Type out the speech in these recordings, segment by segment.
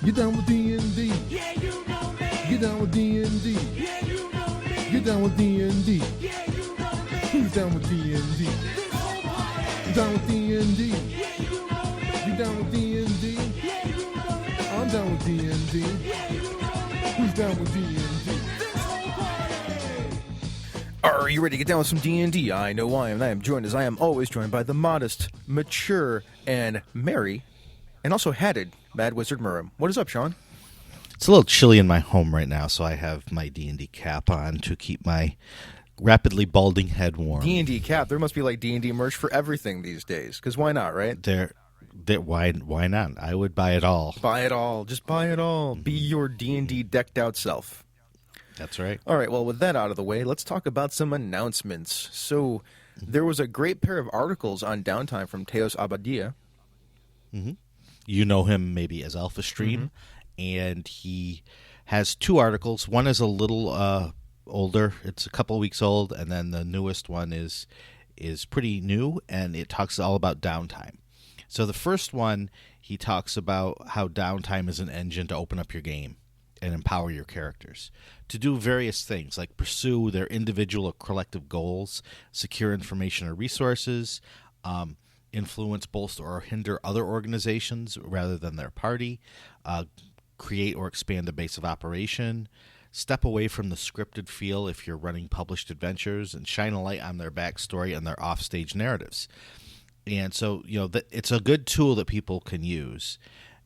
Get down with D&D. Yeah, you know me. Get down with D&D. Yeah, you know me. Get down with D&D. Yeah, you know me. Who's down with D&D? This whole party. Down with D&D. Yeah, you know me. You down with D&D? Yeah, you know me. I'm down with D&D. Yeah, you know me. Who's down with D&D? This whole party. Are you ready to get down with some D&D? I know I am, and I am joined, as I am always joined, by the modest, mature, and merry, and also hatted Mad Wizard Murrum. What is up, Shawn? It's a little chilly in my home right now, so I have my D&D cap on to keep my rapidly balding head warm. D&D cap. There must be like D&D merch for everything these days, because why not, right? Why not? I would buy it all. Buy it all. Just buy it all. Be your D&D decked out self. That's right. All right, well, with that out of the way, let's talk about some announcements. So, there was a great pair of articles on downtime from Teos Abadia. You know him maybe as Alpha Stream, and he has two articles. One is a little older. It's a couple weeks old, and then the newest one is pretty new, and it talks all about downtime. So the first one, he talks about how downtime is an engine to open up your game and empower your characters to do various things like pursue their individual or collective goals, secure information or resources, influence, bolster, or hinder other organizations rather than their party, create or expand a base of operation, step away from the scripted feel if you're running published adventures, and shine a light on their backstory and their offstage narratives. And so, it's a good tool that people can use,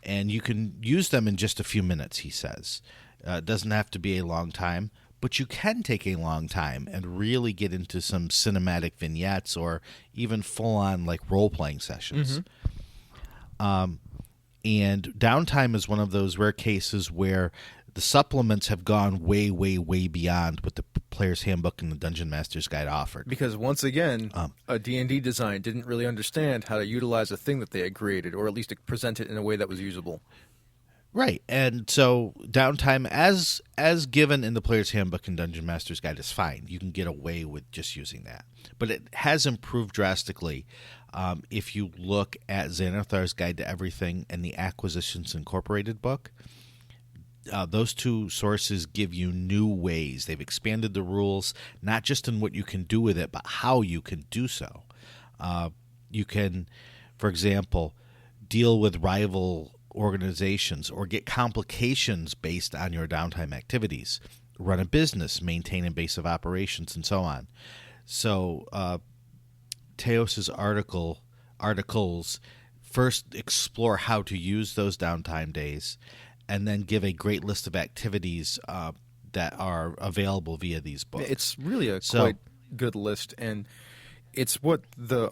and you can use them in just a few minutes, he says. It doesn't have to be a long time, but you can take a long time and really get into some cinematic vignettes or even full-on like role-playing sessions. And downtime is one of those rare cases where the supplements have gone way, way, way beyond what the Player's Handbook and the Dungeon Master's Guide offered. Because once again, a D&D design didn't really understand how to utilize a thing that they had created, or at least to present it in a way that was usable. Right, and so downtime, as given in the Player's Handbook and Dungeon Master's Guide, is fine. You can get away with just using that. But it has improved drastically if you look at Xanathar's Guide to Everything and the Acquisitions Incorporated book. Those two sources give you new ways. They've expanded the rules, not just in what you can do with it, but how you can do so. You can, for example, deal with rival organizations or get complications based on your downtime activities, run a business, maintain a base of operations, and so on. So Teos's articles first explore how to use those downtime days, and then give a great list of activities that are available via these books. It's really a quite good list, and it's what the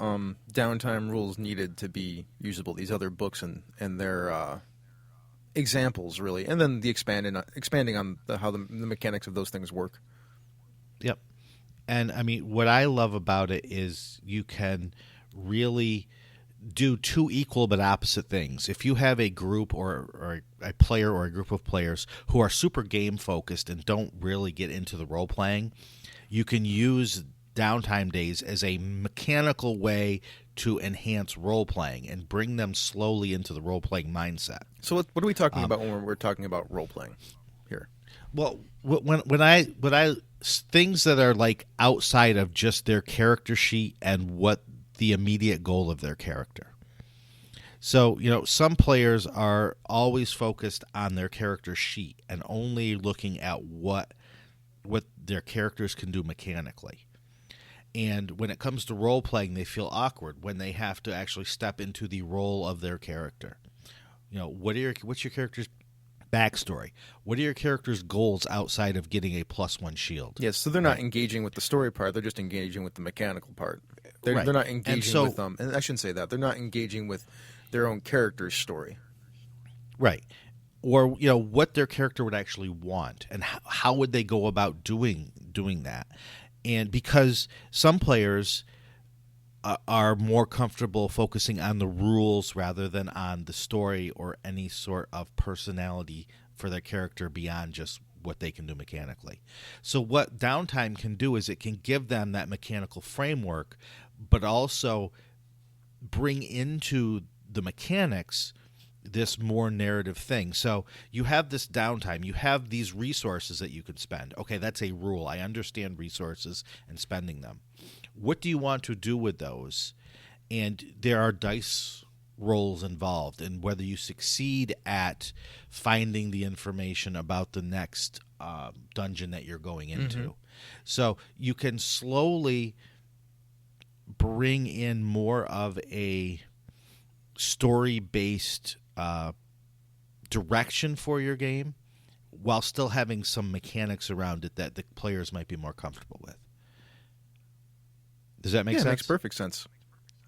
downtime rules needed to be usable. These other books and their examples, really, and then the expanding on how the mechanics of those things work. Yep. And, I mean, what I love about it is you can really do two equal but opposite things. If you have a group or a player or a group of players who are super game focused and don't really get into the role playing, you can use downtime days as a mechanical way to enhance role playing and bring them slowly into the role playing mindset. So what are we talking about when we're talking about role playing here? Well, when I things that are like outside of just their character sheet and what the immediate goal of their character. So, some players are always focused on their character sheet and only looking at what their characters can do mechanically. And when it comes to role playing, they feel awkward when they have to actually step into the role of their character. What's your character's backstory? What are your character's goals outside of getting a +1 shield? Yes, so they're not engaging with the story part; they're just engaging with the mechanical part. They're not engaging with them, and I shouldn't say that. They're not engaging with their own character's story. Right. Or, what their character would actually want and how would they go about doing that. And because some players are more comfortable focusing on the rules rather than on the story or any sort of personality for their character beyond just what they can do mechanically. So what downtime can do is it can give them that mechanical framework, but also bring into the mechanics this more narrative thing. So you have this downtime. You have these resources that you can spend. Okay, that's a rule. I understand resources and spending them. What do you want to do with those? And there are dice rolls involved, and whether you succeed at finding the information about the next dungeon that you're going into. So you can slowly bring in more of a story-based direction for your game while still having some mechanics around it that the players might be more comfortable with. Does that make sense? It makes perfect sense.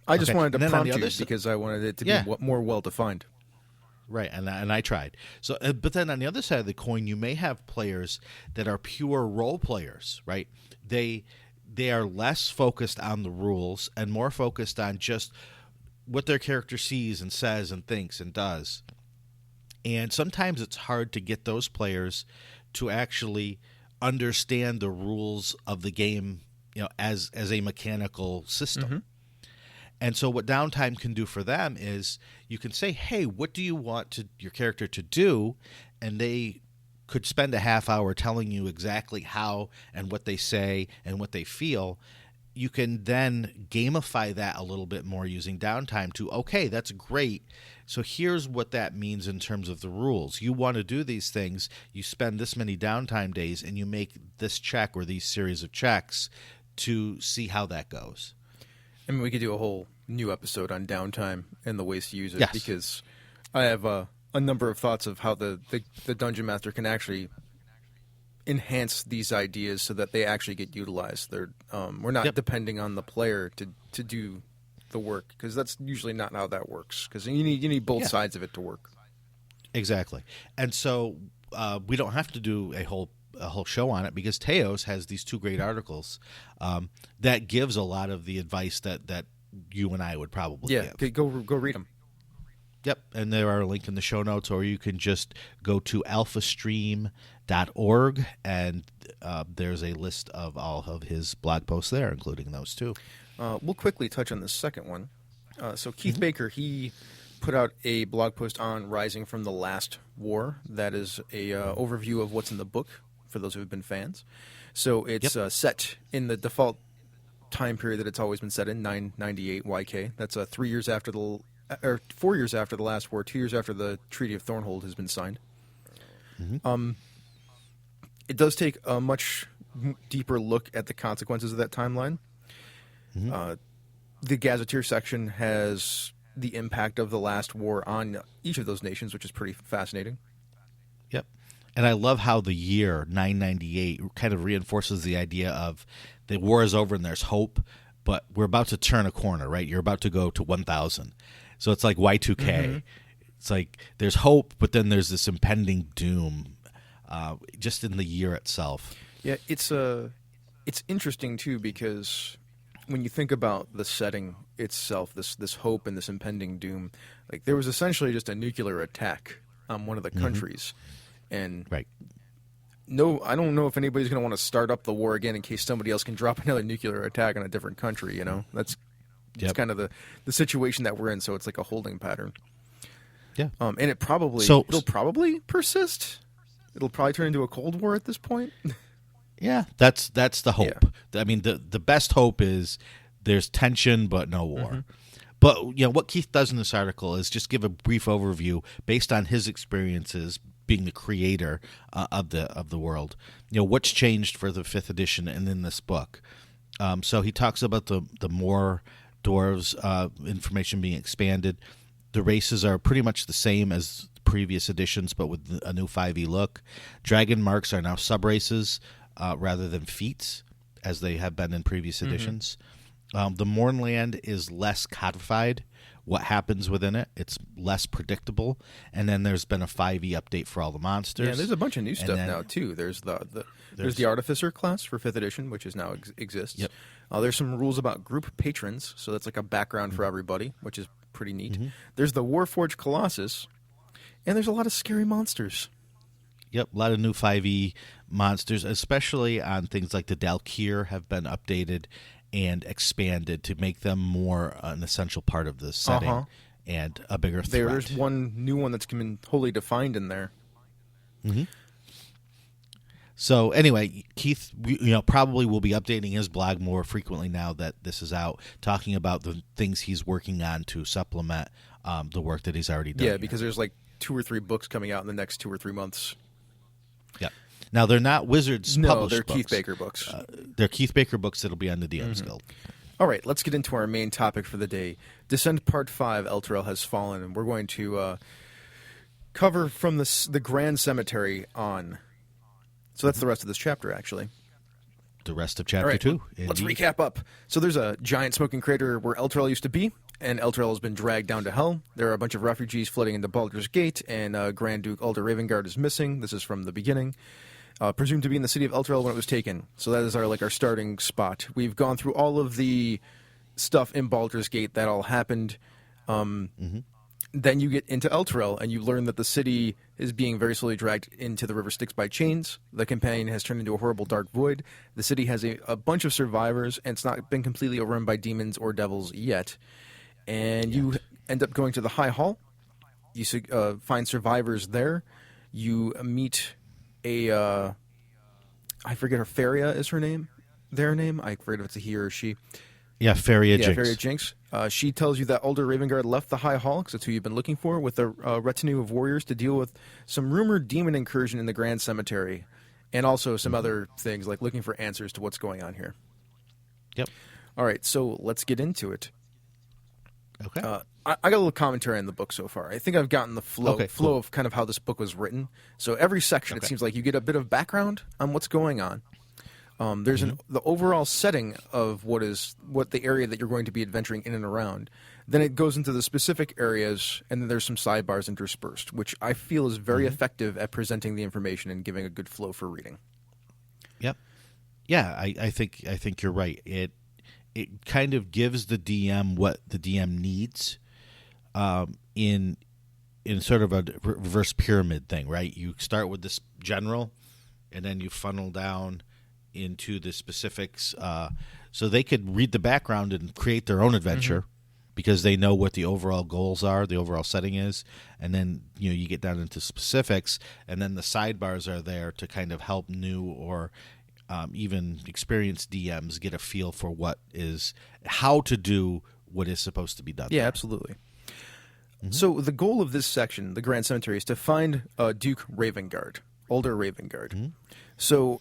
I just wanted to prompt you because I wanted it to be more well-defined. Right, and I tried. So, but then on the other side of the coin, you may have players that are pure role players, right? They are less focused on the rules and more focused on just what their character sees and says and thinks and does. And sometimes it's hard to get those players to actually understand the rules of the game, as a mechanical system. And so what downtime can do for them is you can say, hey, what do you want your character to do? And they could spend a half hour telling you exactly how and what they say and what they feel. You can then gamify that a little bit more using downtime to, okay, that's great. So here's what that means in terms of the rules. You want to do these things, you spend this many downtime days, and you make this check or these series of checks to see how that goes. I mean, we could do a whole new episode on downtime and the ways to use it, Yes. because I have a number of thoughts of how the Dungeon Master can actually enhance these ideas so that they actually get utilized. We're not depending on the player to do the work, because that's usually not how that works, because you need both sides of it to work. Exactly. And so we don't have to do a whole show on it, because Teos has these 2 great articles that gives a lot of the advice that you and I would probably give. Go read them. Yep, and there are a link in the show notes, or you can just go to alphastream.org, and there's a list of all of his blog posts there, including those 2. We'll quickly touch on the second one. So Keith Baker, he put out a blog post on Rising from the Last War. That is a overview of what's in the book for those who have been fans. So it's set in the default time period that it's always been set in, 998 YK. That's 4 years after the last war, 2 years after the Treaty of Thornhold has been signed. It does take a much deeper look at the consequences of that timeline. The Gazetteer section has the impact of the last war on each of those nations, which is pretty fascinating. Yep. And I love how the year 998 kind of reinforces the idea of the war is over and there's hope, but we're about to turn a corner, right? You're about to go to 1000. So it's like Y2K. It's like there's hope, but then there's this impending doom just in the year itself. Yeah, it's interesting, too, because when you think about the setting itself, this hope and this impending doom, like there was essentially just a nuclear attack on one of the countries. And no, I don't know if anybody's going to want to start up the war again in case somebody else can drop another nuclear attack on a different country. That's kind of the situation that we're in. So it's like a holding pattern. Yeah, and it'll probably persist. It'll probably turn into a Cold War at this point. Yeah, that's the hope. I mean, the best hope is there's tension but no war. But what Keith does in this article is just give a brief overview based on his experiences being the creator of the world. What's changed for the 5th edition and in this book. So he talks about the more dwarves information being expanded. The races are pretty much the same as previous editions, but with a new 5e look. Dragon marks are now sub-races rather than feats, as they have been in previous editions. The Mournland is less codified. What happens within it, it's less predictable. And then there's been a 5e update for all the monsters. Yeah, there's a bunch of new stuff now too. There's the Artificer class for 5th edition, which is now exists. Yep. There's some rules about group patrons, so that's like a background for everybody, which is pretty neat. There's the Warforged Colossus, and there's a lot of scary monsters. Yep, a lot of new 5e monsters, especially on things like the Dalkir have been updated and expanded to make them more an essential part of the setting and a bigger threat. There's one new one that's been wholly defined in there. So anyway, Keith, probably will be updating his blog more frequently now that this is out, talking about the things he's working on to supplement the work that he's already done. Yeah, because there's like 2 or 3 books coming out in the next 2 or 3 months. Yeah. Now they're not Wizards No, published they're books. Keith Baker books. They're Keith Baker books that'll be on the DM's Guild. All right, let's get into our main topic for the day. Descent Part 5, Elturel has fallen, and we're going to cover from the Grand Cemetery on. So that's the rest of this chapter, actually. The rest of All chapter right, 2. let's indeed. recap up. So there's a giant smoking crater where Elturel used to be, and Elturel has been dragged down to Hell. There are a bunch of refugees flooding into Baldur's Gate, and Grand Duke Alder Ravengard is missing. This is from the beginning. Presumed to be in the city of Elturel when it was taken. So that is our starting spot. We've gone through all of the stuff in Baldur's Gate that all happened. Then you get into Elturel, and you learn that the city is being very slowly dragged into the river Styx by chains. The companion has turned into a horrible dark void. The city has a bunch of survivors, and it's not been completely overrun by demons or devils yet. And you end up going to the High Hall. You find survivors there. You meet I forget her, Faria is her name. Their name? I forget if it's a he or a she. Yeah, Faria Yeah, Jinx. Faria Jinx. She tells you that Alder Ravengard left the High Hall, because that's who you've been looking for, with a retinue of warriors to deal with some rumored demon incursion in the Grand Cemetery, and also some other things, like looking for answers to what's going on here. Yep. All right, so let's get into it. Okay. I got a little commentary on the book so far. I think I've gotten the flow cool. of kind of how this book was written. So every section, it seems like you get a bit of background on what's going on. There's the overall setting of what the area that you're going to be adventuring in and around. Then it goes into the specific areas, and then there's some sidebars interspersed, which I feel is very effective at presenting the information and giving a good flow for reading. Yep. Yeah, I think you're right. It kind of gives the DM what the DM needs in sort of a reverse pyramid thing, right? You start with this general, and then you funnel down into the specifics, so they could read the background and create their own adventure because they know what the overall goals are, the overall setting is, and then you get down into specifics, and then the sidebars are there to kind of help new or even experienced DMs get a feel for how to do what is supposed to be done. Yeah, absolutely. So the goal of this section, the Grand Cemetery, is to find Duke Ravengard, Alder Ravengard. So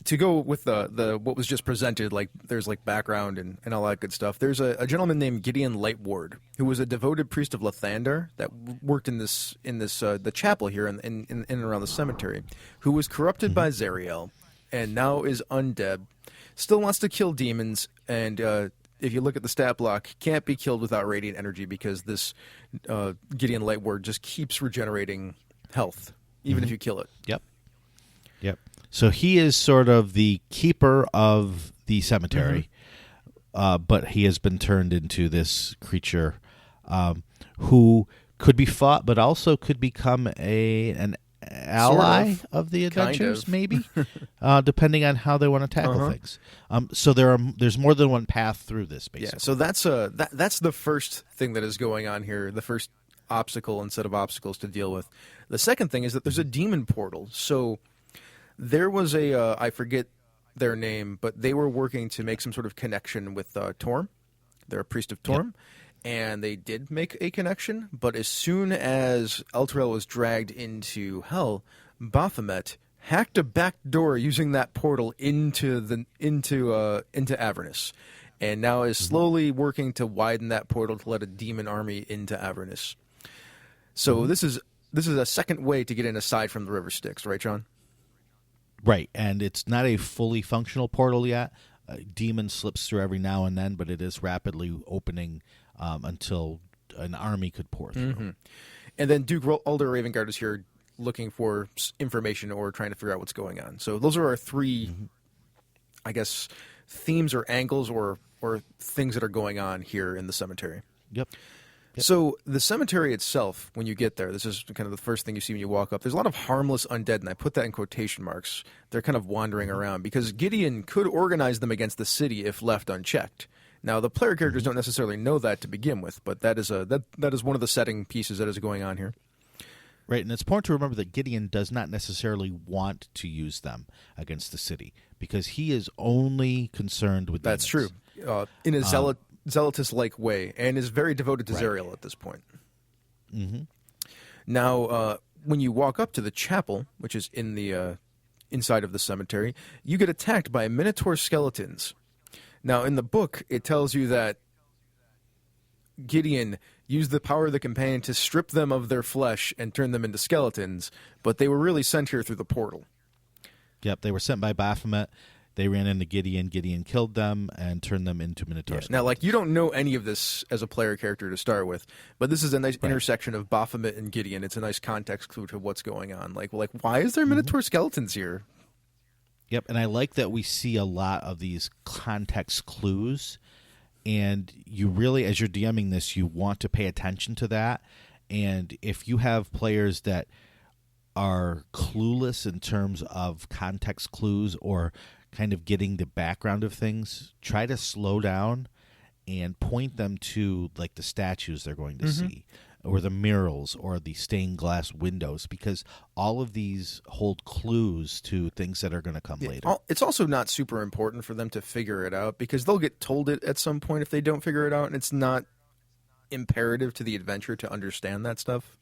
to go with the what was just presented, there's background and all that good stuff. There's a gentleman named Gideon Lightward who was a devoted priest of Lathander that worked in the chapel here in and around the cemetery, who was corrupted by Zariel and now is undead. Still wants to kill demons, and if you look at the stat block, can't be killed without radiant energy because this Gideon Lightward just keeps regenerating health even if you kill it. Yep. So he is sort of the keeper of the cemetery, but he has been turned into this creature who could be fought, but also could become an ally of the adventures, maybe, depending on how they want to tackle things. So there's more than one path through this, basically. Yeah. So that's the first thing that is going on here. The first obstacle and set of obstacles to deal with. The second thing is that there's a demon portal. So there was I forget their name, but they were working to make some sort of connection with Torm. They're a priest of Torm. Yep. And they did make a connection, but as soon as Elturel was dragged into Hell, Baphomet hacked a back door using that portal into Avernus, and now is slowly working to widen that portal to let a demon army into Avernus. So this is a second way to get in aside from the River Styx, right, John? Right, and it's not a fully functional portal yet. A demon slips through every now and then, but it is rapidly opening until an army could pour through. And then Duke Alder Ravengard is here looking for information or trying to figure out what's going on. So those are our three, I guess, themes or angles or things that are going on here in the cemetery. Yep. So the cemetery itself, when you get there, this is kind of the first thing you see when you walk up. There's a lot of harmless undead, and I put that in quotation marks. They're kind of wandering around because Gideon could organize them against the city if left unchecked. Now, the player characters don't necessarily know that to begin with, but that is one of the setting pieces that is going on here. Right, and it's important to remember that Gideon does not necessarily want to use them against the city because he is only concerned with That's demons. true, in a zealotous-like way, and is very devoted to Zariel at this point. Mm-hmm. Now, when you walk up to the chapel, which is in the inside of the cemetery, you get attacked by Minotaur skeletons. Now, in the book, it tells you that Gideon used the power of the companion to strip them of their flesh and turn them into skeletons, but they were really sent here through the portal. Yep, they were sent by Baphomet. They ran into Gideon. Gideon killed them and turned them into Minotaur skeletons. Now, like, you don't know any of this as a player character to start with, but this is a nice intersection of Baphomet and Gideon. It's a nice context clue to what's going on. Like why is there Minotaur skeletons here? Yep, and I like that we see a lot of these context clues, and you really, as you're DMing this, you want to pay attention to that. And if you have players that are clueless in terms of context clues or kind of getting the background of things, try to slow down and point them to like the statues they're going to see, or the murals, or the stained glass windows, because all of these hold clues to things that are going to come later. It's also not super important for them to figure it out, because they'll get told it at some point if they don't figure it out, and it's not imperative to the adventure to understand that stuff.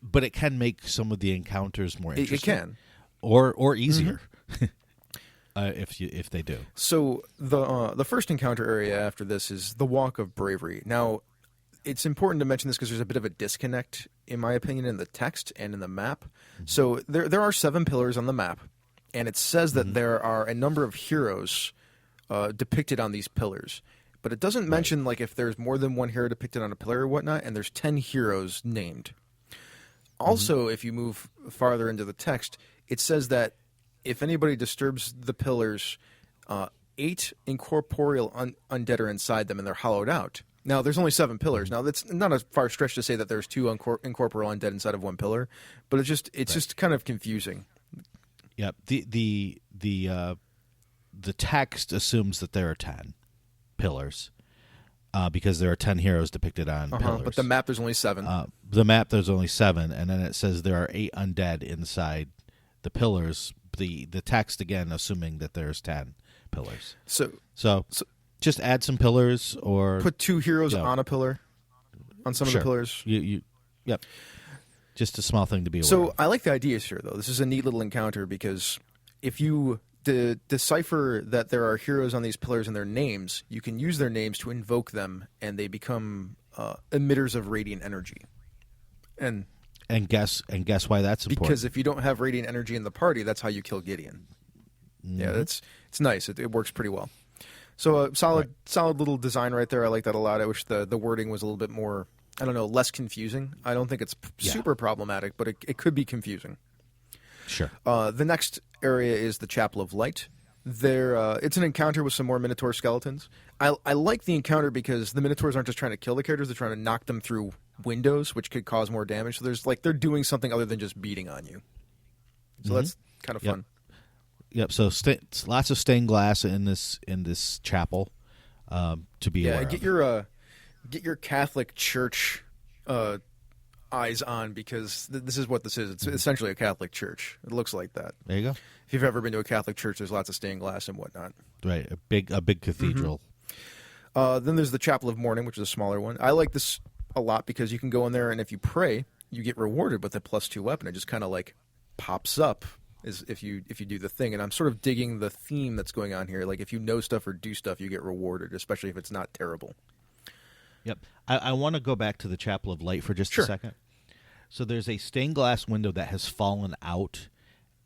But it can make some of the encounters more interesting. It can. Or easier. If they do. So the first encounter area after this is the Walk of Bravery. Now, it's important to mention this because there's a bit of a disconnect, in my opinion, in the text and in the map. So there are 7 pillars on the map, and it says that there are a number of heroes depicted on these pillars. But it doesn't mention like if there's more than one hero depicted on a pillar or whatnot, and there's 10 heroes named. Also, if you move farther into the text, it says that if anybody disturbs the pillars, 8 incorporeal undead are inside them, and they're hollowed out. Now, there's only 7 pillars. Now, that's not a far stretch to say that there's 2 incorporeal undead inside of one pillar, but it's just kind of confusing. Yep. The text assumes that there are 10 pillars because there are 10 heroes depicted on pillars. But the map, there's only 7. The map, there's only 7, and then it says there are 8 undead inside the pillars. The text, again, assuming that there's 10 pillars. So just add some pillars, or put 2 heroes on a pillar, on some of the pillars. Yep. Just a small thing to be aware of. So I like the ideas here, though. This is a neat little encounter, because if you decipher that there are heroes on these pillars and their names, you can use their names to invoke them, and they become emitters of radiant energy. And guess why that's important. Because if you don't have radiant energy in the party, that's how you kill Gideon. Yeah, it's nice. It works pretty well. So solid little design right there. I like that a lot. I wish the wording was a little bit more, I don't know, less confusing. I don't think it's super problematic, but it could be confusing. Sure. The next area is the Chapel of Light. It's an encounter with some more Minotaur skeletons. I like the encounter because the Minotaurs aren't just trying to kill the characters; they're trying to knock them through windows, which could cause more damage. So they're doing something other than just beating on you. So that's kind of fun. Yep. So lots of stained glass in this chapel to be aware of. Get your Catholic Church eyes on, because this is what this is. It's essentially a Catholic church. It looks like that. There you go. If you've ever been to a Catholic church, there's lots of stained glass and whatnot. Right, a big cathedral. Then there's the Chapel of Mourning, which is a smaller one. I like this a lot because you can go in there, and if you pray, you get rewarded with a +2 weapon. It just kind of like pops up as if you do the thing. And I'm sort of digging the theme that's going on here. Like, if you know stuff or do stuff, you get rewarded, especially if it's not terrible. Yep. I want to go back to the Chapel of Light for just a second. So there's a stained glass window that has fallen out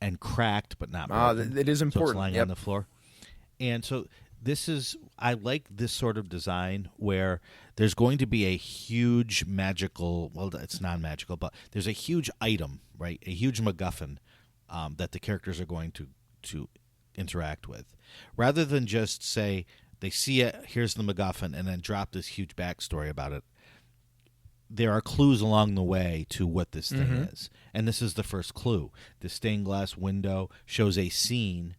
and cracked, but not broken. It is important. So it's lying on the floor. And so I like this sort of design where there's going to be a huge magical, well, it's non-magical, but there's a huge item, right? A huge MacGuffin that the characters are going to interact with. Rather than just say, they see it, here's the MacGuffin, and then drop this huge backstory about it. There are clues along the way to what this thing is. And this is the first clue. The stained glass window shows a scene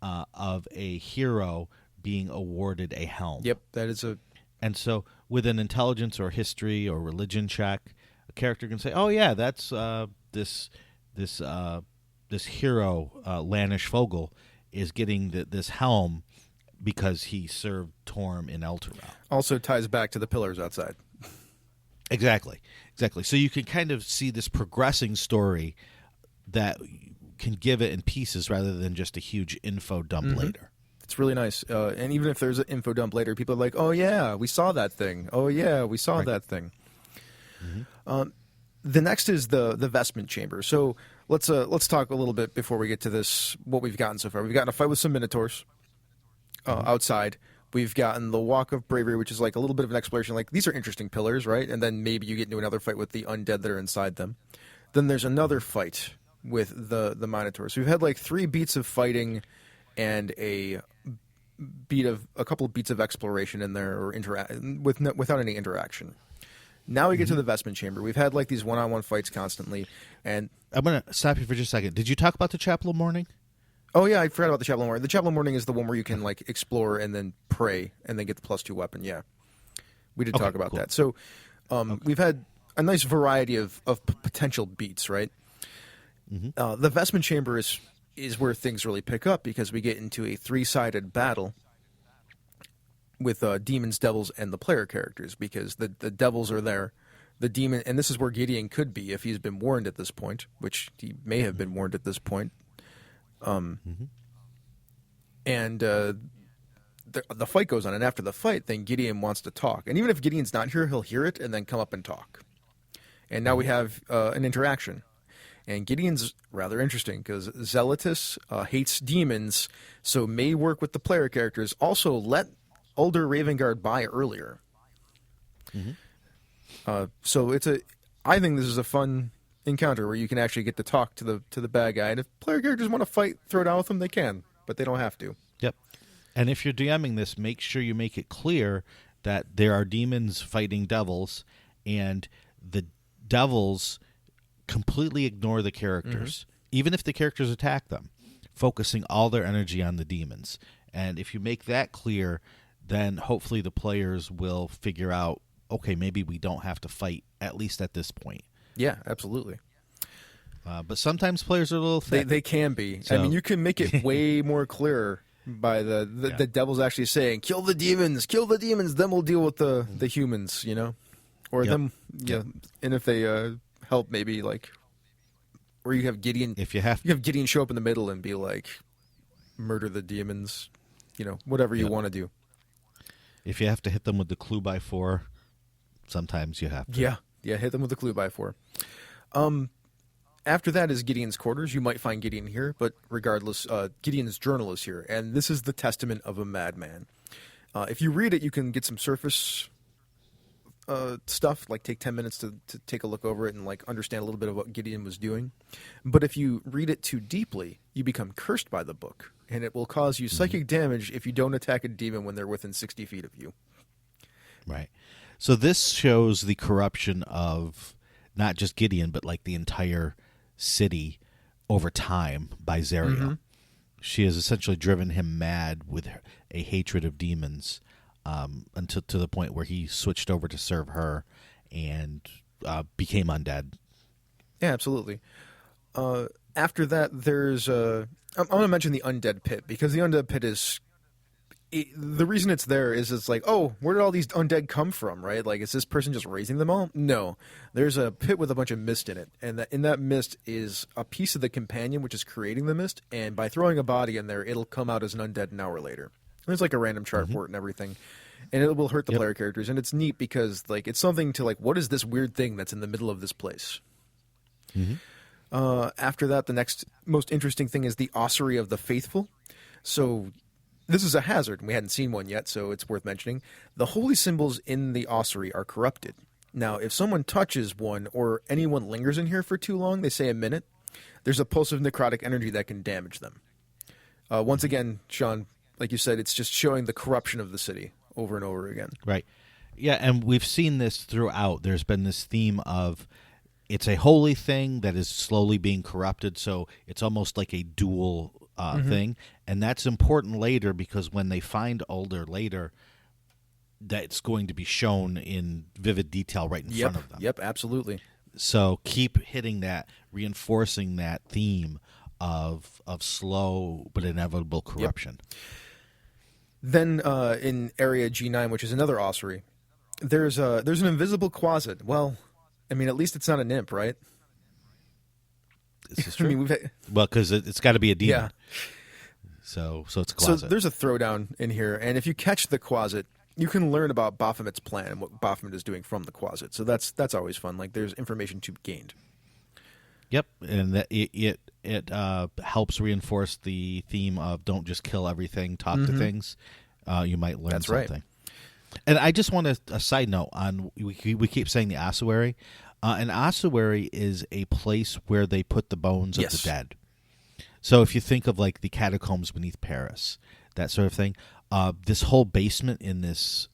of a hero being awarded a helm. Yep, that is a And so, with an intelligence or history or religion check, a character can say, "Oh yeah, that's this hero, Lanish Fogel, is getting this helm because he served Torm in Elturel." also ties back to the pillars outside. Exactly. So you can kind of see this progressing story that can give it in pieces rather than just a huge info dump later. It's really nice. And even if there's an info dump later, people are like, "Oh yeah, we saw that thing. Oh yeah, we saw that thing." The next is the vestment chamber. So let's talk a little bit before we get to this. What we've gotten so far, we've gotten a fight with some minotaurs outside. We've gotten the Walk of Bravery, which is like a little bit of an exploration. Like, these are interesting pillars, right? And then maybe you get into another fight with the undead that are inside them. Then there's another fight with the Minotaurs. So we've had like 3 beats of fighting and a couple of beats of exploration in there, or without any interaction. Now we get to the vestment chamber. We've had like these one-on-one fights constantly, and I'm going to stop you for just a second. Did you talk about the Chapel of Mourning? oh yeah, I forgot about the Chapel of Mourning. The Chapel of Mourning is the one where you can like explore and then pray and then get the +2 weapon. Yeah, we did talk about that. So we've had a nice variety of potential beats, right? The vestment chamber is where things really pick up, because we get into a 3-sided battle with demons, devils, and the player characters, because the devils are there. The demon, and this is where Gideon could be if he's been warned at this point, which he may have been warned at this point. And the fight goes on, and after the fight, then Gideon wants to talk. And even if Gideon's not here, he'll hear it and then come up and talk. And now we have an interaction. And Gideon's rather interesting, because Zealotus hates demons, so may work with the player characters. Also, let older Ravengard by earlier. So I think this is a fun encounter where you can actually get to talk to the bad guy. And if player characters want to fight, throw down with them, they can, but they don't have to. Yep. And if you're DMing this, make sure you make it clear that there are demons fighting devils, and the devils completely ignore the characters, even if the characters attack them, focusing all their energy on the demons. And if you make that clear, then hopefully the players will figure out, okay, maybe we don't have to fight, at least at this point. Yeah, absolutely. But sometimes players are a little thick. They can be. So- I mean, you can make it way more clear by the devil's actually saying, kill the demons, then we'll deal with the humans, you know? Or them, yeah. And if they help, maybe, like, or you have Gideon. If you have Gideon show up in the middle and be like, murder the demons, you know, whatever you want to do. If you have to hit them with the clue by 4, sometimes you have to. Yeah, hit them with the clue by 4. After that is Gideon's quarters. You might find Gideon here, but regardless, Gideon's journal is here, and this is the testament of a madman. If you read it, you can get some surface stuff, like take 10 minutes to take a look over it and like understand a little bit of what Gideon was doing. But if you read it too deeply, you become cursed by the book, and it will cause you psychic damage if you don't attack a demon when they're within 60 feet of you. Right. So this shows the corruption of not just Gideon, but like the entire city over time by Zariel. She has essentially driven him mad with a hatred of demons, until to the point where he switched over to serve her and became undead. Yeah, absolutely. After that, there's I'm going to mention the undead pit, because the undead pit is the reason it's there is it's like, oh, where did all these undead come from, right? Like, is this person just raising them all? No. There's a pit with a bunch of mist in it, and in that mist is a piece of the companion which is creating the mist, and by throwing a body in there, it'll come out as an undead an hour later. There's like a random chart for it and everything, and it will hurt the player characters, and it's neat because like it's something to like, what is this weird thing that's in the middle of this place? After that, the next most interesting thing is the Ossuary of the Faithful. So this is a hazard, and we hadn't seen one yet, so it's worth mentioning. The holy symbols in the ossuary are corrupted. Now, if someone touches one or anyone lingers in here for too long, they say a minute, there's a pulse of necrotic energy that can damage them. Once again, Shawn, like you said, it's just showing the corruption of the city over and over again. Right. Yeah, and we've seen this throughout. There's been this theme of it's a holy thing that is slowly being corrupted, so it's almost like a dual thing, and that's important later because when they find Ulder later, that's going to be shown in vivid detail right in front of them. Yep, absolutely. So keep hitting that, reinforcing that theme of slow but inevitable corruption. Then in Area G9, which is another ossuary, there's an invisible closet. Well, I mean, at least it's not an imp, right? Is this true? I mean, we've had, Well, because it's got to be a demon. yeah. So it's a So closet. there's a throwdown in here, and if you catch the closet, you can learn about Baphomet's plan and what Baphomet is doing from the closet. So that's always fun. Like there's information to be gained. Yep, and that it helps reinforce the theme of don't just kill everything, talk to things. You might learn That's right. something. And I just want a side note on we keep saying the ossuary. An ossuary is a place where they put the bones of the Yes. dead. So if you think of like the catacombs beneath Paris, that sort of thing, this whole basement in this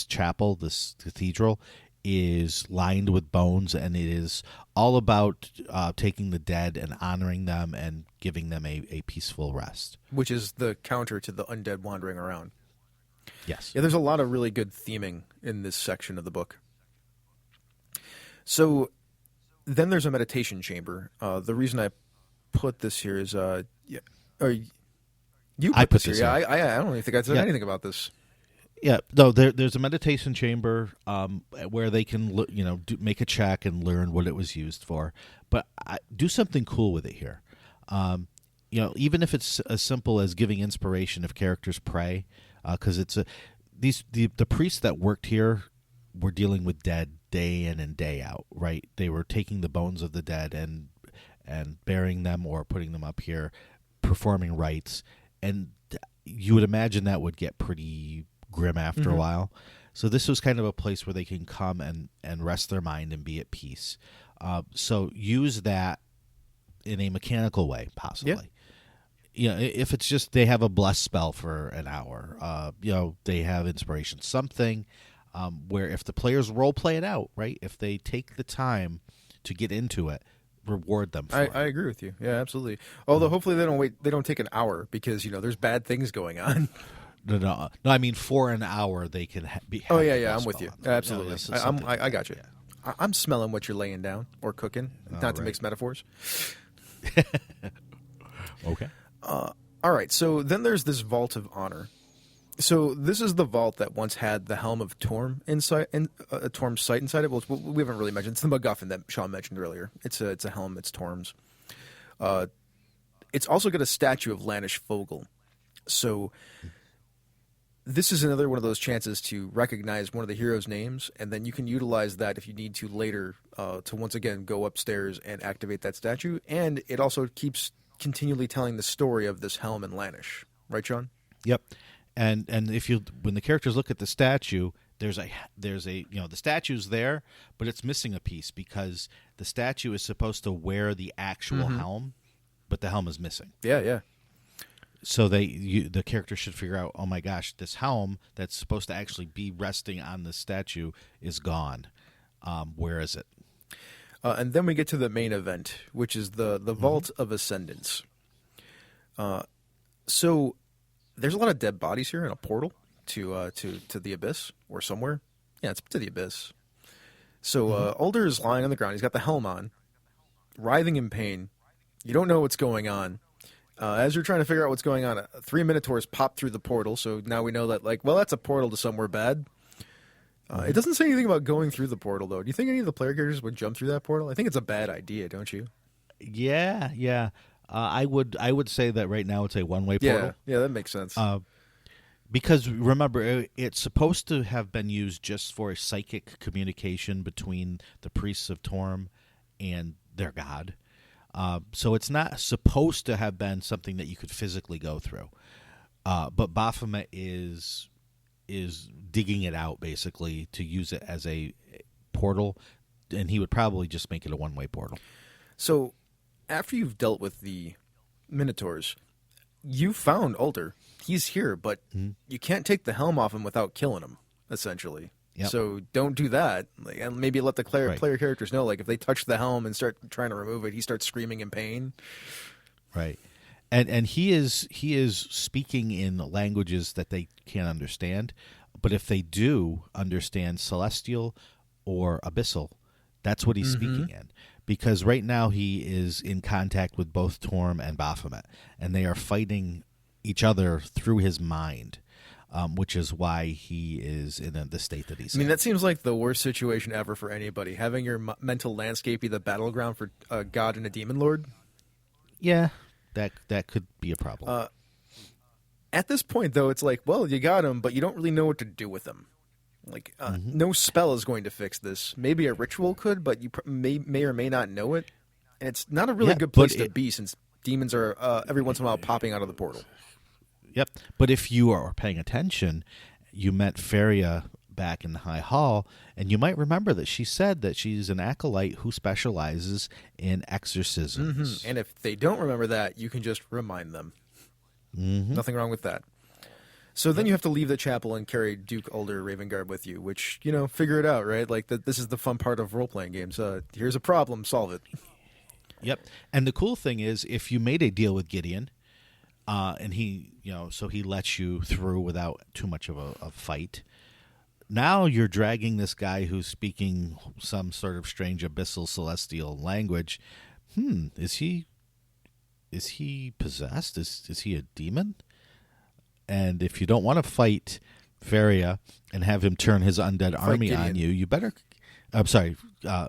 chapel, this cathedral, is lined with bones, and it is all about taking the dead and honoring them and giving them a peaceful rest. Which is the counter to the undead wandering around. Yes. Yeah, there's a lot of really good theming in this section of the book. So then there's a meditation chamber. The reason I put this here is, you I put put this this here. here. Yeah, I don't even think I said Yeah. anything about this. Yeah, no, there's a meditation chamber where they can make a check and learn what it was used for, but do something cool with it here. Even if it's as simple as giving inspiration if characters pray, because the priests that worked here were dealing with dead day in and day out, right? They were taking the bones of the dead and burying them or putting them up here, performing rites, and you would imagine that would get pretty grim after a while. So this was kind of a place where they can come and rest their mind and be at peace. So use that in a mechanical way, possibly. If it's just they have a bless spell for an hour, they have inspiration, something where if the players role play it out, right? If they take the time to get into it, reward them for it. I agree with you. Yeah, absolutely. Although hopefully they don't take an hour because there's bad things going on. No. I mean, for an hour they can be. Oh have yeah, the yeah, bless I'm with spell you. on them. Absolutely. Something I like got you. that, I'm smelling what you're laying down or cooking. Not to right. mix metaphors. yeah. Okay. All right, so then there's this Vault of Honor. So this is the vault that once had the Helm of Torm inside, Torm's sight inside it. Well, we haven't really mentioned. It's the MacGuffin that Shawn mentioned earlier. It's a helm. It's Torm's. It's also got a statue of Lanish Fogel. So this is another one of those chances to recognize one of the heroes' names, and then you can utilize that if you need to later to once again go upstairs and activate that statue. And it also keeps continually telling the story of this helm in Lanish. Right, Shawn? Yep. And if when the characters look at the statue, there's a the statue's there, but it's missing a piece because the statue is supposed to wear the actual helm, but the helm is missing. Yeah, yeah. So the character should figure out, oh my gosh, this helm that's supposed to actually be resting on the statue is gone. Where is it? And then we get to the main event, which is the Vault of Ascendance. So there's a lot of dead bodies here in a portal to the abyss or somewhere. Yeah, it's to the abyss. So Ulder is lying on the ground. He's got the helm on, writhing in pain. You don't know what's going on. As you're trying to figure out what's going on, 3 Minotaurs pop through the portal. So now we know that, that's a portal to somewhere bad. It doesn't say anything about going through the portal, though. Do you think any of the player characters would jump through that portal? I think it's a bad idea, don't you? Yeah. I would say that right now it's a one-way portal. Yeah, that makes sense. Because remember, it's supposed to have been used just for a psychic communication between the priests of Torm and their god. So it's not supposed to have been something that you could physically go through. But Baphomet is digging it out basically to use it as a portal, and he would probably just make it a one-way portal. So after you've dealt with the Minotaurs, you found Ulder. He's here, but you can't take the helm off him without killing him, essentially. Yep. So don't do that. And maybe let the player Right. characters know, if they touch the helm and start trying to remove it, he starts screaming in pain. Right. And he is speaking in languages that they can't understand, but if they do understand celestial or abyssal, that's what he's speaking in. Because right now he is in contact with both Torm and Baphomet, and they are fighting each other through his mind, which is why he is in the state that he's I mean, in. that seems like the worst situation ever for anybody. Having your mental landscape be the battleground for a god and a demon lord. Yeah, that could be a problem. At this point, though, it's like, well, you got him, but you don't really know what to do with him. Like, no spell is going to fix this. Maybe a ritual could, but you may or may not know it. And it's not a really Yeah, good place but to be, since demons are every once in a while popping out of the portal. Yep. But if you are paying attention, you met Feria back in the High Hall, and you might remember that she said that she's an acolyte who specializes in exorcisms. And if they don't remember that, you can just remind them. Nothing wrong with that. So then you have to leave the chapel and carry Duke Ulder Ravengard with you, which, figure it out, right? Like, this is the fun part of role-playing games. Here's a problem, solve it. Yep. And the cool thing is, if you made a deal with Gideon, and he, so he lets you through without too much of a fight, now you're dragging this guy who's speaking some sort of strange abyssal celestial language. Is he possessed? Is he a demon? And if you don't want to fight Feria and have him turn his undead army Gideon. on you, you better. I'm sorry,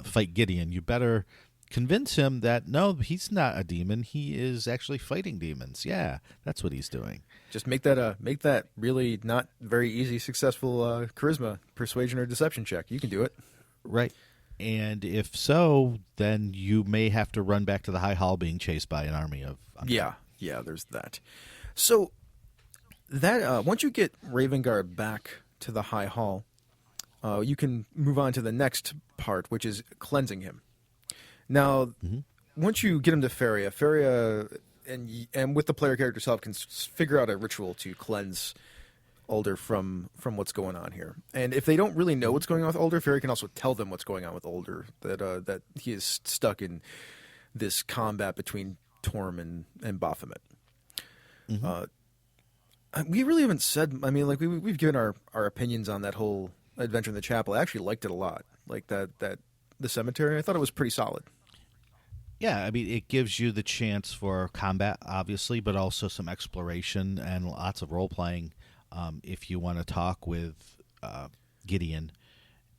fight Gideon. You better convince him that no, he's not a demon. He is actually fighting demons. Yeah, that's what he's doing. Just make that really not very easy, successful charisma, persuasion, or deception check. You can do it. Right. And if so, then you may have to run back to the High Hall being chased by an army of... Yeah, there's that. So that once you get Ravengard back to the High Hall, you can move on to the next part, which is cleansing him. Now, once you get him to Feria and with the player character itself can figure out a ritual to cleanse Ulder from what's going on here. And if they don't really know what's going on with Ulder, Feria can also tell them what's going on with Ulder, that he is stuck in this combat between Torm and Baphomet. We really haven't said. I mean, like we've given our opinions on that whole adventure in the chapel. I actually liked it a lot. Like that the cemetery. I thought it was pretty solid. Yeah, I mean, it gives you the chance for combat, obviously, but also some exploration and lots of role playing. If you want to talk with Gideon,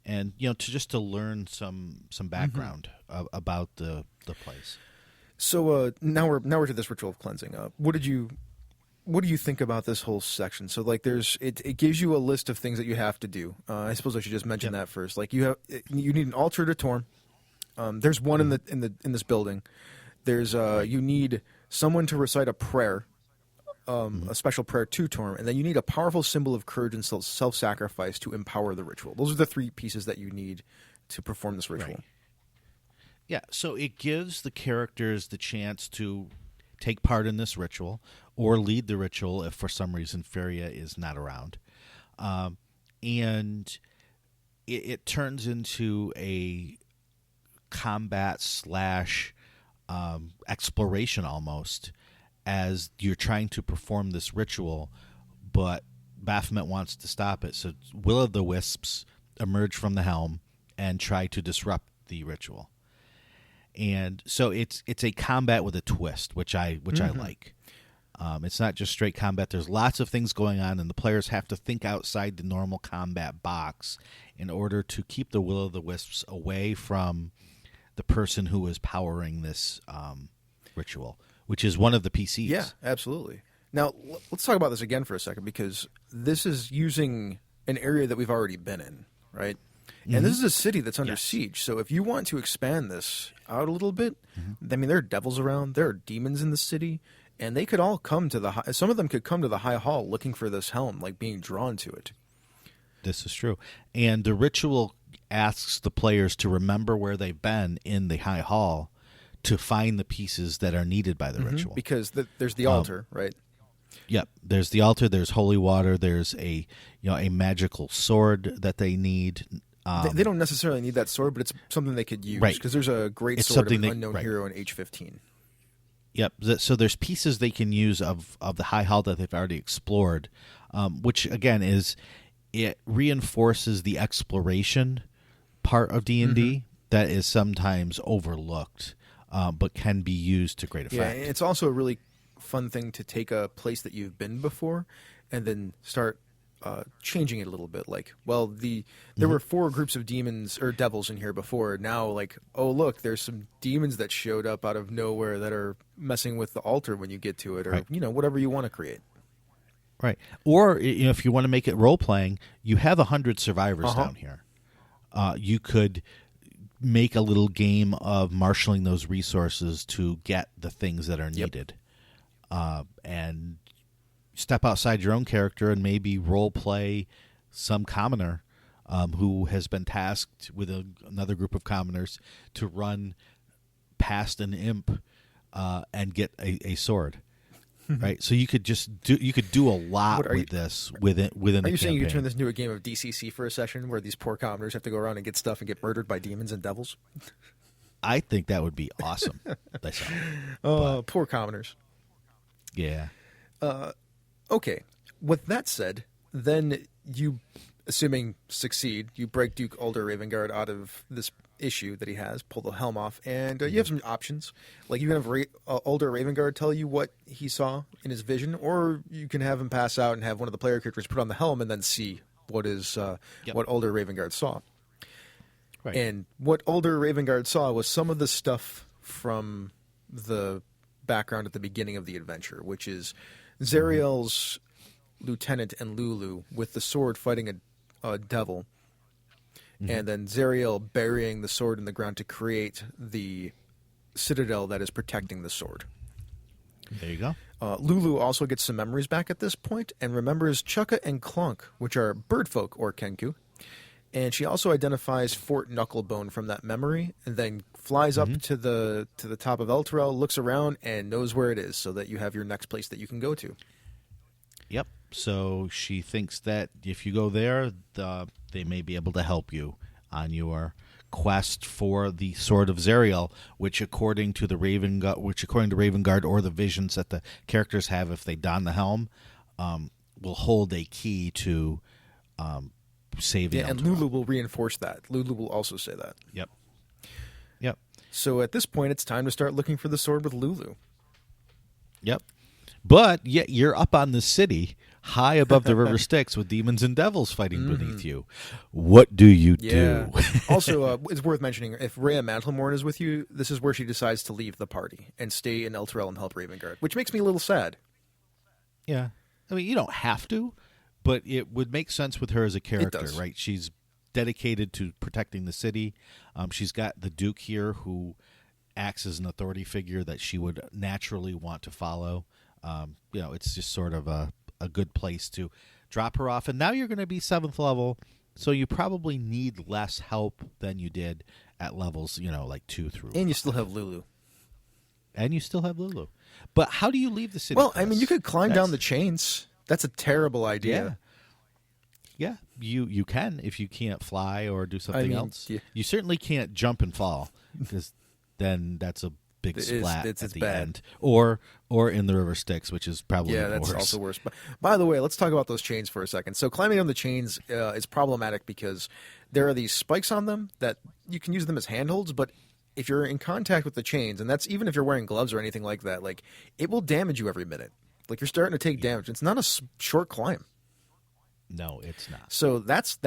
and to learn some background about the place. So now we're to this ritual of cleansing. What do you think about this whole section? So like it gives you a list of things that you have to do. I suppose I should just mention that first. Like you need an altar to Torm. There's one in this building. There's you need someone to recite a prayer, a special prayer to Torm, and then you need a powerful symbol of courage and self-sacrifice to empower the ritual. Those are the three pieces that you need to perform this ritual. Right. Yeah, so it gives the characters the chance to take part in this ritual or lead the ritual if for some reason Feria is not around. And it turns into a combat / exploration almost, as you're trying to perform this ritual, but Baphomet wants to stop it. So will-o'-the-wisps emerge from the helm and try to disrupt the ritual. And so it's a combat with a twist, which I like. It's not just straight combat. There's lots of things going on, and the players have to think outside the normal combat box in order to keep the will-o'-the-wisps away from the person who is powering this ritual, which is one of the PCs. Yeah, absolutely. Now, let's talk about this again for a second, because this is using an area that we've already been in, right? And this is a city that's under siege. So if you want to expand this out a little bit, I mean, there are devils around. There are demons in the city. And they could all come to some of them could come to the High Hall looking for this helm, like being drawn to it. This is true. And the ritual asks the players to remember where they've been in the High Hall to find the pieces that are needed by the ritual. Because there's the altar, right? Yep. There's the altar. There's holy water. There's a magical sword that they need. They don't necessarily need that sword, but it's something they could use. Right. Because there's a great It's sword of something an unknown hero in H15. Yep. So there's pieces they can use of the high hall that they've already explored, which again it reinforces the exploration part of D&D that is sometimes overlooked, but can be used to great Yeah, effect. it's also a really fun thing to take a place that you've been before and then start changing it a little bit. Like, well, there were 4 groups of demons or devils in here before. Now, like, oh, look, there's some demons that showed up out of nowhere that are messing with the altar when you get to it, or, Right. Whatever you want to create. Right. Or if you want to make it role playing, you have 100 survivors down here. You could make a little game of marshaling those resources to get the things that are needed, and step outside your own character and maybe role play some commoner who has been tasked with another group of commoners to run past an imp and get a sword. Right, so you could do a lot with this within. Are you saying you campaign. could turn this into a game of DCC for a session where these poor commoners have to go around and get stuff and get murdered by demons and devils? I think that would be awesome. Myself. Poor commoners. Yeah. Okay. With that said, then you, assuming succeed, you break Duke Ulder Ravengard out of this issue that he has, pull the helm off, and you have some options. Like, you can have Ulder Ravengard tell you what he saw in his vision, or you can have him pass out and have one of the player characters put on the helm and then see what Ulder Ravengard saw. Right. And what Ulder Ravengard saw was some of the stuff from the background at the beginning of the adventure, which is Zariel's lieutenant and Lulu with the sword fighting a devil, and then Zariel burying the sword in the ground to create the citadel that is protecting the sword. There you go. Lulu also gets some memories back at this point and remembers Chukka and Clunk, which are birdfolk or Kenku. And she also identifies Fort Knucklebone from that memory, and then flies up to the top of Elturel, looks around, and knows where it is, so that you have your next place that you can go to. Yep. So she thinks that if you go there, they may be able to help you on your quest for the Sword of Zariel, which according to Ravengard or the visions that the characters have if they don the helm, will hold a key to saving. Yeah, and Lulu will reinforce that. Lulu will also say that. Yep. So at this point, it's time to start looking for the sword with Lulu. Yep. But yet you're up on the city, high above the river Styx, with demons and devils fighting beneath you. What do you do? Also, it's worth mentioning, if Rhea Mantlemorn is with you, this is where she decides to leave the party and stay in Elturel and help Ravengard, which makes me a little sad. Yeah. I mean, you don't have to, but it would make sense with her as a character, does. right? She's dedicated to protecting the city. She's got the Duke here who acts as an authority figure that she would naturally want to follow. It's just sort of a good place to drop her off. And now you're going to be 7th level, so you probably need less help than you did at levels, like 2 through. And you still have Lulu. But how do you leave the city? Well, Chris? I mean, you could climb down the chains. That's a terrible idea. Yeah, you can if you can't fly or do something else. Yeah. You certainly can't jump and fall, because then that's a big splat it's at the bad. end. Or in the river Styx, which is probably that's worse. also worse. But by the way, let's talk about those chains for a second. So climbing down the chains is problematic because there are these spikes on them that you can use them as handholds, but if you're in contact with the chains, and that's even if you're wearing gloves or anything like that, like, it will damage you every minute. Like, you're starting to take damage. It's not a short climb. No, it's not. So that's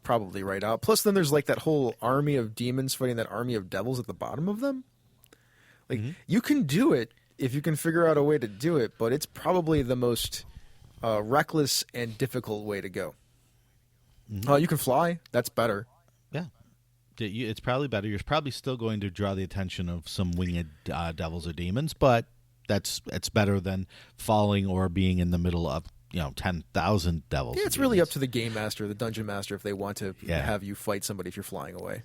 probably right out. Plus, then there's like that whole army of demons fighting that army of devils at the bottom of them. Like, you can do it if you can figure out a way to do it, but it's probably the most reckless and difficult way to go. You can fly. That's better. Yeah. It's probably better. You're probably still going to draw the attention of some winged devils or demons, but it's better than falling or being in the middle of 10,000 devils. Yeah, it's really up to the game master, the dungeon master, if they want to Yeah. have you fight somebody if you're flying away.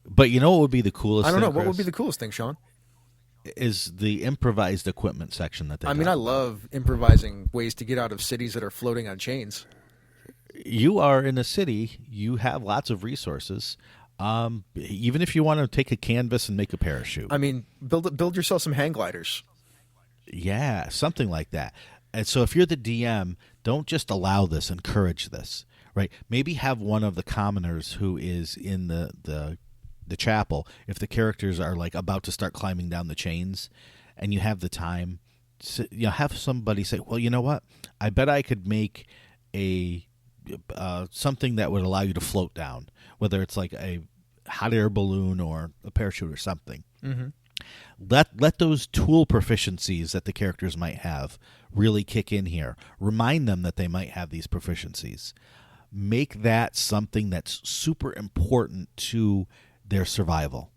But you know what would be the coolest I don't know. thing, What would Chris? be the coolest thing, Sean? Is the improvised equipment section that they I mean, talk I about. love improvising ways to get out of cities that are floating on chains. You are in a city. You have lots of resources. Even if you want to take a canvas and make a parachute. I mean, build yourself some hang gliders. Yeah, something like that. And so if you're the DM, don't just allow this, encourage this, right? Maybe have one of the commoners who is in the chapel, if the characters are like about to start climbing down the chains and you have the time, have somebody say, well, you know what? I bet I could make a something that would allow you to float down, whether it's like a hot air balloon or a parachute or something. Mm-hmm. Let those tool proficiencies that the characters might have really kick in here. Remind them that they might have these proficiencies. Make that something that's super important to their survival,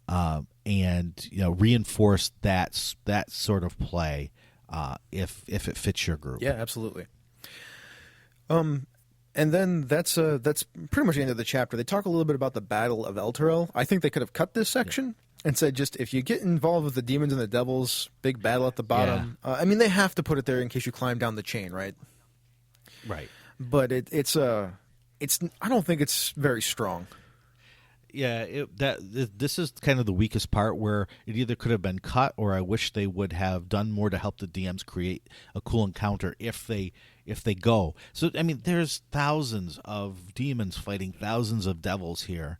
and reinforce that sort of play if it fits your group. Yeah, absolutely. And then that's pretty much the end of the chapter. They talk a little bit about the Battle of Elturel. I think they could have cut this section and said, just if you get involved with the demons and the devils, big battle at the bottom. Yeah. I mean, they have to put it there in case you climb down the chain, right? Right. But it's I don't think it's very strong. Yeah, this is kind of the weakest part, where it either could have been cut, or I wish they would have done more to help the DMs create a cool encounter if they go. So I mean, there's thousands of demons fighting thousands of devils here.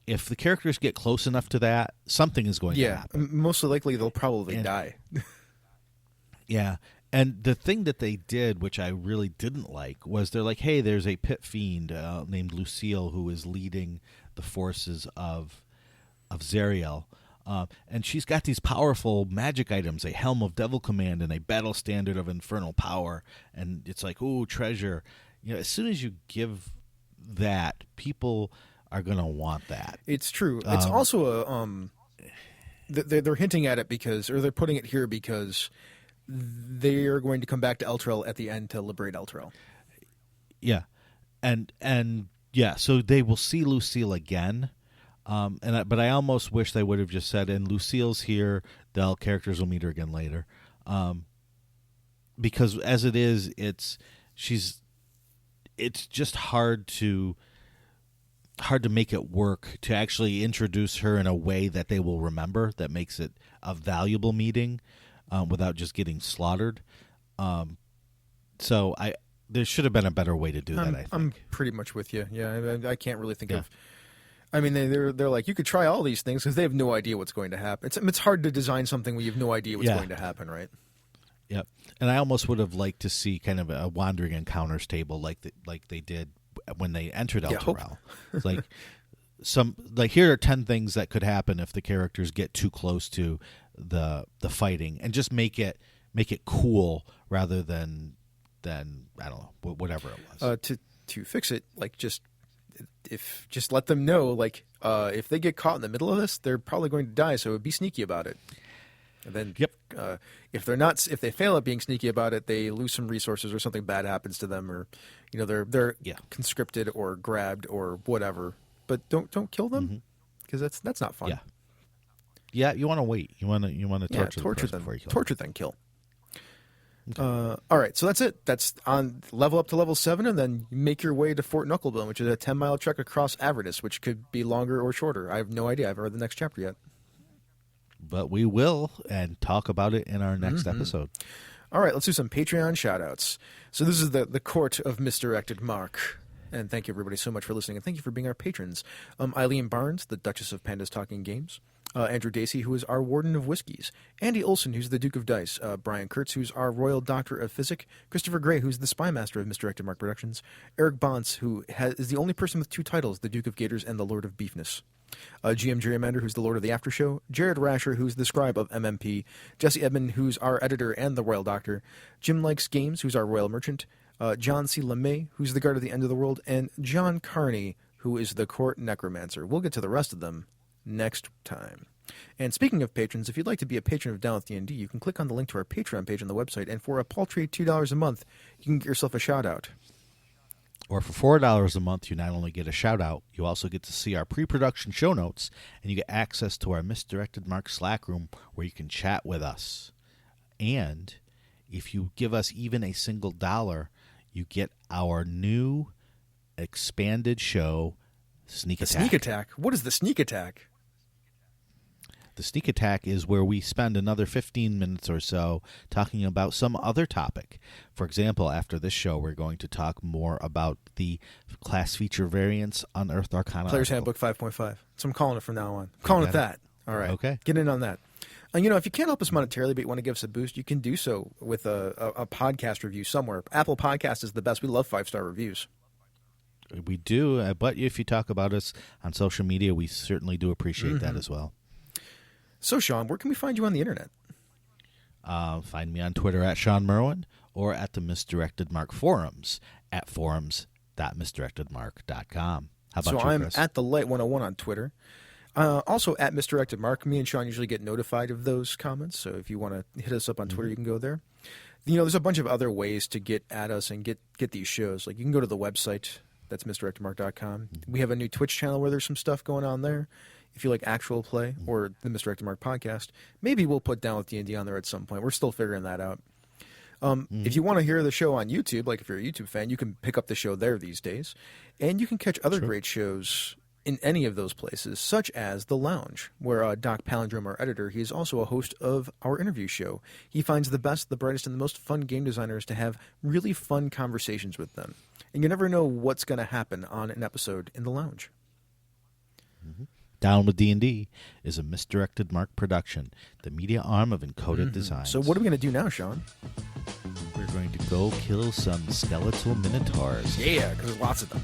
If the characters get close enough to that, something is going to happen. Most likely they'll probably die. Yeah. And the thing that they did, which I really didn't like, was they're like, hey, there's a pit fiend named Lucille who is leading the forces of Zariel. And she's got these powerful magic items, a Helm of Devil Command and a Battle Standard of Infernal Power. And it's like, ooh, treasure. As soon as you give that, people are going to want that. It's true. It's also a they're hinting at it or they're putting it here because they are going to come back to Elturel at the end to liberate Elturel. Yeah, and yeah, so they will see Lucille again. But I almost wish they would have just said, and Lucille's here. The characters will meet her again later, because as it is, it's just hard to make it work to actually introduce her in a way that they will remember, that makes it a valuable meeting, without just getting slaughtered. So there should have been a better way to do that, I think. I'm pretty much with you. Yeah, I can't really think of. I mean, they're like, you could try all these things because they have no idea what's going to happen. It's hard to design something when you have no idea what's going to happen, right? Yep. And I almost would have liked to see kind of a wandering encounters table like they did when they entered Elturel. It's like here are 10 things that could happen if the characters get too close to the fighting, and just make it cool rather than I don't know, whatever it was. To fix it, like just let them know, like if they get caught in the middle of this, they're probably going to die, so be sneaky about it. And then if they fail at being sneaky about it, they lose some resources or something bad happens to them, or they're conscripted or grabbed or whatever. But don't kill them, because that's not fun. Yeah, you want to wait. You want to torture them before you kill them. Torture then kill. Okay. All right, so that's it. That's on level up to level 7, and then you make your way to Fort Knucklebone, which is a 10-mile trek across Avernus, which could be longer or shorter. I have no idea. I haven't read the next chapter yet. But we will, and talk about it in our next episode. All right, let's do some Patreon shout-outs. So this is the court of misdirected Mark. And thank you, everybody, so much for listening, and thank you for being our patrons. Eileen Barnes, the Duchess of Pandas Talking Games. Andrew Dacey, who is our Warden of Whiskies. Andy Olson, who's the Duke of Dice. Brian Kurtz, who's our Royal Doctor of Physic. Christopher Gray, who's the Spy Master of Misdirected Mark Productions. Eric Bonts, who is the only person with 2 titles, the Duke of Gators and the Lord of Beefness. GM Gerrymander, who's the Lord of the After Show. Jared Rasher, who's the Scribe of MMP. Jesse Edmond, who's our Editor and the Royal Doctor. Jim Likes Games, who's our Royal Merchant. John C. LeMay, who's the Guard of the End of the World. And John Carney, who is the Court Necromancer. We'll get to the rest of them next time. And speaking of patrons, if you'd like to be a patron of Down with D&D, you can click on the link to our Patreon page on the website, and for a paltry $2 a month, you can get yourself a shout-out. Or for $4 a month, you not only get a shout-out, you also get to see our pre-production show notes, and you get access to our Misdirected Mark Slack room where you can chat with us. And if you give us even a single $1, you get our new expanded show, Sneak Attack. Sneak Attack? What is the Sneak Attack? The Sneak Attack is where we spend another 15 minutes or so talking about some other topic. For example, after this show, we're going to talk more about the class feature variants on Earth Arcana. Player's article. Handbook 5.5. So I'm calling it from now on. I'm calling it got that. All right. Okay. Get in on that. And, if you can't help us monetarily but you want to give us a boost, you can do so with a podcast review somewhere. Apple Podcast is the best. We love 5-star reviews. We do, but if you talk about us on social media, we certainly do appreciate that as well. So, Shawn, where can we find you on the internet? Find me on Twitter at Shawn Merwin or at the Misdirected Mark forums at forums.misdirectedmark.com. How about So you, I'm Chris? at the Light 101 on Twitter. Also at Misdirected Mark. Me and Shawn usually get notified of those comments. So if you want to hit us up on Twitter, you can go there. There's a bunch of other ways to get at us and get these shows. Like you can go to the website. That's misdirectedmark.com. We have a new Twitch channel where there's some stuff going on there. If you like actual play or the Misdirected Mark podcast, maybe we'll put Down with D&D on there at some point. We're still figuring that out. If you want to hear the show on YouTube, like if you're a YouTube fan, you can pick up the show there these days. And you can catch other great shows in any of those places, such as The Lounge, where Doc Palindrome, our editor, he is also a host of our interview show. He finds the best, the brightest, and the most fun game designers to have really fun conversations with them. And you never know what's going to happen on an episode in The Lounge. Down with D&D is a Misdirected Mark production, the media arm of Encoded Designs. So what are we going to do now, Shawn? We're going to go kill some skeletal minotaurs. Yeah, because there's lots of them.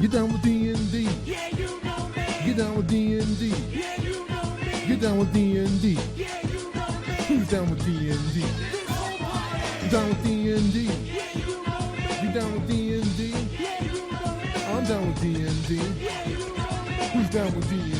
Get down with D&D. Yeah, you know me. Get down with D&D. Yeah, you know me. Get down with D&D. Yeah, you know me. Who's down with D&D? This whole party. You down with D&D? Yeah, you know me. You down with D&D? Yeah, you know me. I'm down with D&D. Yeah, you know me. Who's down with D&D?